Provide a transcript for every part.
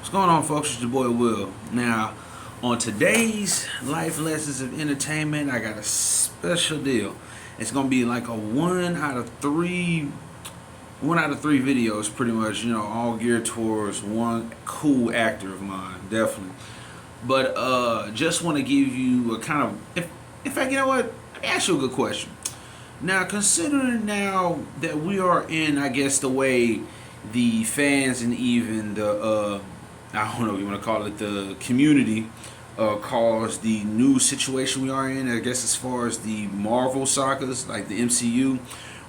What's going on, folks? It's your boy Will. Now, on today's Life Lessons of Entertainment, I got a special deal. It's gonna be like a one out of three videos, pretty much. All geared towards one cool actor of mine, definitely. But just want to give you a kind of, in fact, you know what? Let me ask you a good question. Now, considering now that we are in, I guess, the way the fans and even I don't know if you want to call it the community, calls the new situation we are in, I guess, as far as the Marvel sagas, like the MCU.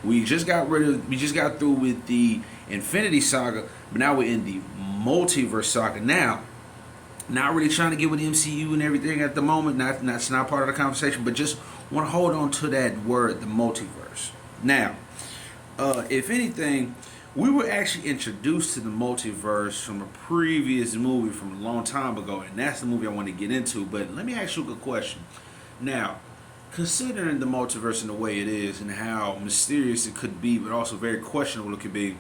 We just got through with the Infinity Saga, but now we're in the Multiverse Saga. Now, not really trying to get with the MCU and everything at the moment. That's not part of the conversation, but just want to hold on to that word, the multiverse. Now, if anything, we were actually introduced to the multiverse from a previous movie from a long time ago, and that's the movie I want to get into. But let me ask you a good question. Now, considering the multiverse and the way it is and how mysterious it could be, but also very questionable it could be,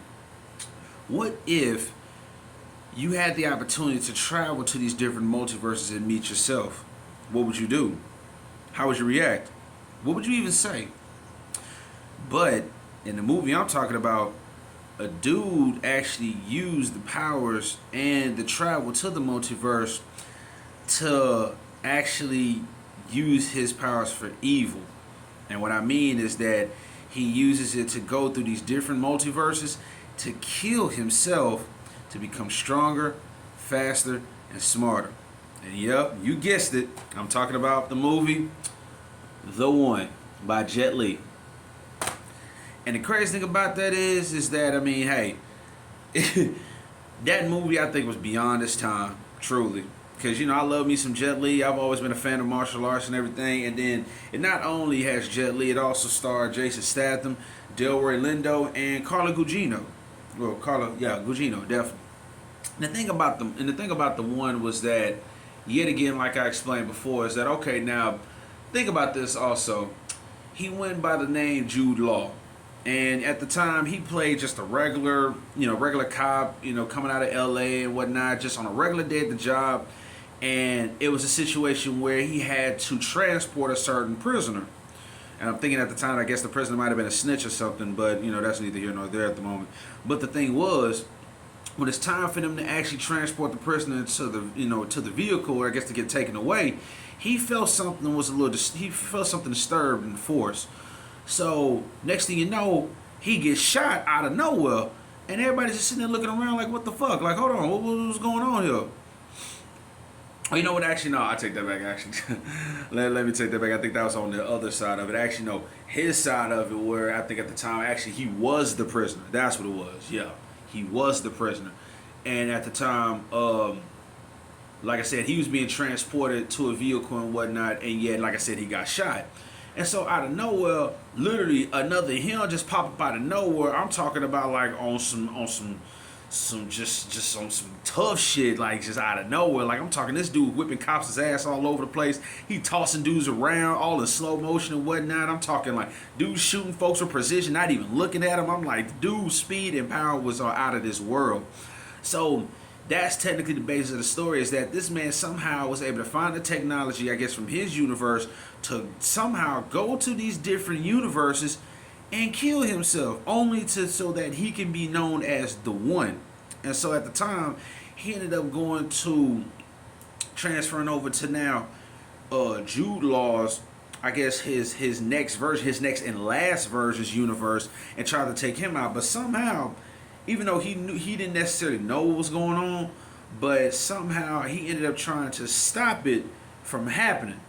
what if you had the opportunity to travel to these different multiverses and meet yourself? What would you do? How would you react? What would you even say? But in the movie I'm talking about, a dude actually used the powers and the travel to the multiverse to actually use his powers for evil. And what I mean is that he uses it to go through these different multiverses to kill himself to become stronger, faster, and smarter. And yep, you guessed it. I'm talking about the movie The One by Jet Li. And the crazy thing about that is that, I mean, hey, that movie I think was beyond its time, truly. Because, I love me some Jet Li. I've always been a fan of martial arts and everything. And then it not only has Jet Li, it also starred Jason Statham, Delroy Lindo, and Carla Gugino. Well, Gugino, definitely. And the thing about the one was that, yet again, like I explained before, is that, okay, now, think about this also. He went by the name Jude Law. And at the time, he played just a regular cop, coming out of LA and whatnot, just on a regular day at the job. And it was a situation where he had to transport a certain prisoner. And I'm thinking at the time, I guess the prisoner might have been a snitch or something, but, that's neither here nor there at the moment. But the thing was, when it's time for them to actually transport the prisoner to the vehicle, or I guess to get taken away, he felt something disturbed in the force. So next thing you know, he gets shot out of nowhere, and everybody's just sitting there looking around like, what the fuck? Like, hold on, what's going on here? Oh, you know what? Actually, no, I take that back. Actually, let me take that back. I think that was on the other side of it. Actually, no, his side of it, where I think at the time, actually, he was the prisoner. That's what it was. Yeah, he was the prisoner, and at the time, like I said, he was being transported to a vehicle and whatnot, and yet, like I said, he got shot. And so out of nowhere, literally another him just pop up out of nowhere. I'm talking about like on some just on some tough shit, like just out of nowhere. Like I'm talking this dude whipping cops' ass all over the place. He tossing dudes around all in slow motion and whatnot. I'm talking like dudes shooting folks with precision, not even looking at him. I'm like, dude's speed and power was out of this world. So that's technically the basis of the story, is that this man somehow was able to find the technology, I guess, from his universe to somehow go to these different universes and kill himself, only so that he can be known as the One. And so at the time, he ended up going to transferring over to now Jude Law's, I guess, his next and last version's universe, and tried to take him out. But somehow, even though he didn't necessarily know what was going on, but somehow he ended up trying to stop it from happening.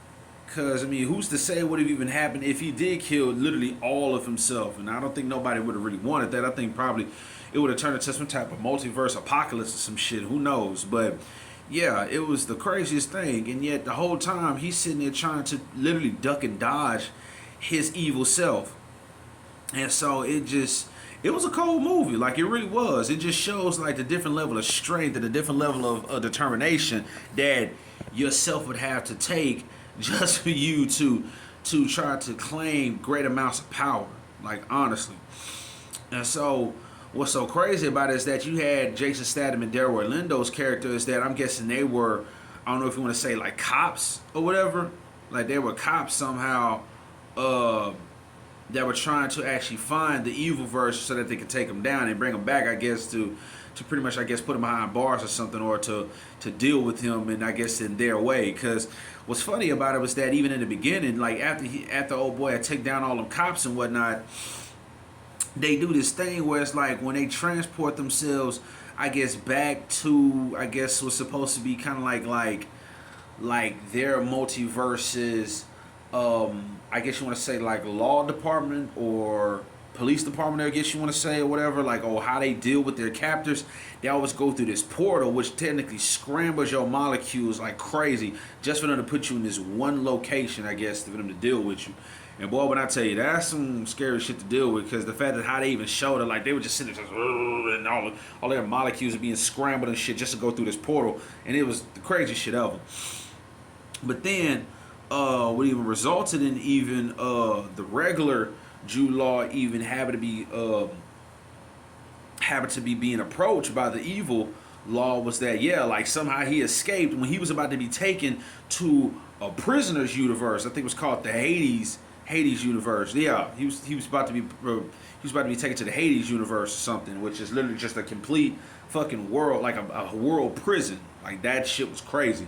Because, I mean, who's to say what would have even happened if he did kill literally all of himself? And I don't think nobody would have really wanted that. I think probably it would have turned into some type of multiverse apocalypse or some shit. Who knows? But, yeah, it was the craziest thing. And yet the whole time he's sitting there trying to literally duck and dodge his evil self. And so it was a cold movie, like it really was. It just shows like the different level of strength and the different level of determination that yourself would have to take just for you to try to claim great amounts of power. Like honestly. And so what's so crazy about it is that you had Jason Statham and Delroy Lindo's characters that I'm guessing they were, I don't know if you want to say like cops or whatever, like they were cops somehow, uh, that were trying to actually find the evil version so that they could take him down and bring him back, I guess, to pretty much, I guess, put him behind bars or something, or to deal with him, and I guess in their way. Because what's funny about it was that even in the beginning, like after old boy had take down all them cops and whatnot, they do this thing where it's like when they transport themselves, I guess, back to, I guess, what's supposed to be kind of like their multiverses, I guess you want to say like law department or police department, I guess you want to say, or whatever, like, oh, how they deal with their captors. They always go through this portal, which technically scrambles your molecules like crazy, just for them to put you in this one location, I guess, for them to deal with you. And boy, when I tell you, that's some scary shit to deal with, because the fact that how they even showed it, like they were just sitting there, just, and all their molecules are being scrambled and shit just to go through this portal, and it was the craziest shit ever. But then, what even resulted in even the regular Jude Law even having to be being approached by the evil Law was that, yeah, like somehow he escaped when he was about to be taken to a prisoner's universe. I think it was called the Hades universe. Yeah, he was about to be taken to the Hades universe or something, which is literally just a complete fucking world, like a world prison. Like that shit was crazy.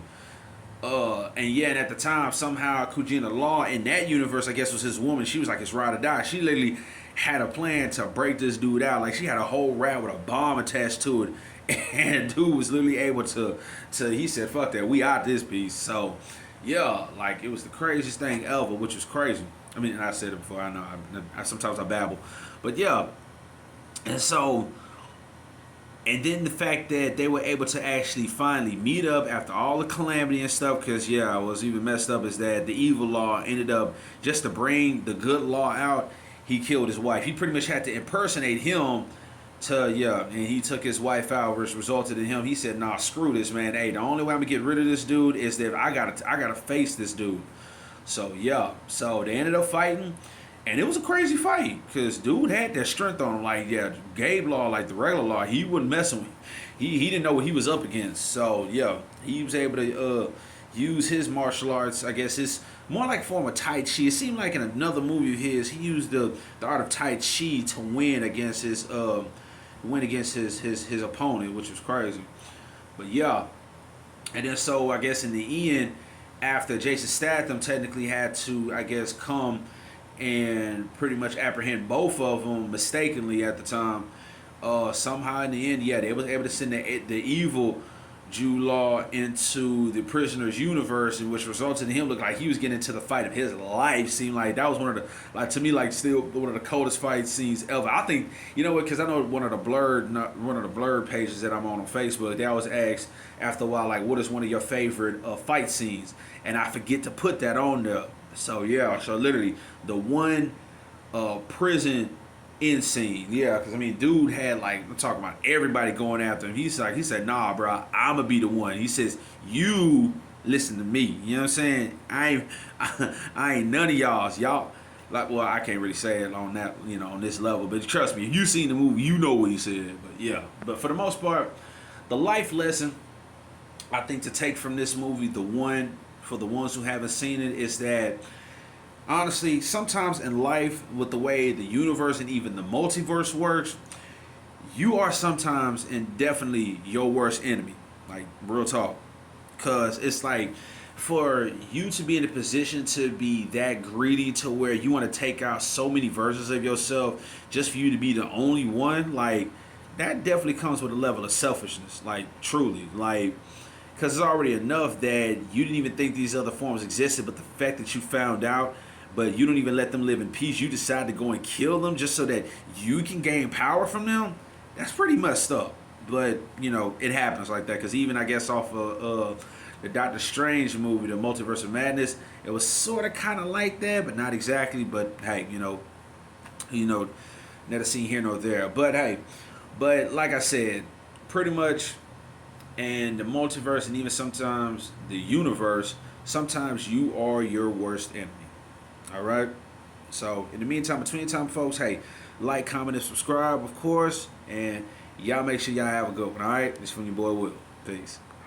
And at the time, somehow Kujina Law in that universe, I guess, was his woman. She was like his ride or die. She literally had a plan to break this dude out. Like she had a whole rat with a bomb attached to it, and dude was literally able to he said, "Fuck that, we out this piece." So, yeah, like it was the craziest thing ever, which was crazy. I mean, I said it before. I know. I sometimes I babble, but yeah, and so. And then the fact that they were able to actually finally meet up after all the calamity and stuff, because, yeah, what's even messed up is that the evil Law ended up, just to bring the good Law out, he killed his wife. He pretty much had to impersonate him and he took his wife out, which resulted in him. He said, nah, screw this, man. Hey, the only way I'm going to get rid of this dude is that I gotta face this dude. So, yeah. So, they ended up fighting. And it was a crazy fight because dude had that strength on him. Like, yeah, Gabe Law, like the regular Law, he wasn't messing with him. He didn't know what he was up against. So, yeah, he was able to use his martial arts, I guess, his more like form of Tai Chi. It seemed like in another movie of his, he used the art of Tai Chi to win against his opponent, which was crazy. But, yeah. And then so, I guess, in the end, after Jason Statham technically had to, I guess, come and pretty much apprehend both of them mistakenly at the time. Somehow in the end, yeah, they was able to send the evil Jude Law into the prisoner's universe, in which resulted in him look like he was getting into the fight of his life. Seemed like that was one of the, like, to me, like still one of the coldest fight scenes ever. I think, you know what, because I know one of the blurred pages that I'm on Facebook, they always ask after a while, like, what is one of your favorite fight scenes? And I forget to put that on there. So yeah, so literally the one prison end scene, yeah, because I mean, dude had, like, I'm talking about everybody going after him. He said, nah, bro, I'ma be the one. He says, you listen to me. You know what I'm saying? I ain't none of y'all. Like, well, I can't really say it on that, on this level, but trust me, if you seen the movie, you know what he said. But yeah, but for the most part, the life lesson I think to take from this movie, for the ones who haven't seen it, is that honestly, sometimes in life, with the way the universe and even the multiverse works, you are sometimes and definitely your worst enemy. Like, real talk. Because it's like, for you to be in a position to be that greedy to where you want to take out so many versions of yourself just for you to be the only one, like, that definitely comes with a level of selfishness. Like, truly. Like, because it's already enough that you didn't even think these other forms existed, but the fact that you found out, but you don't even let them live in peace, you decide to go and kill them just so that you can gain power from them, that's pretty messed up. But, it happens like that, because even, I guess, off of the Doctor Strange movie, the Multiverse of Madness, it was sort of kind of like that, but not exactly. But, hey, neither seen here nor there. But, hey, like I said, pretty much, and the multiverse and even sometimes the universe, sometimes you are your worst enemy. All right? So, in the meantime, between time, folks, hey, like, comment, and subscribe, of course. And y'all make sure y'all have a good one. All right, this from your boy Will. Peace.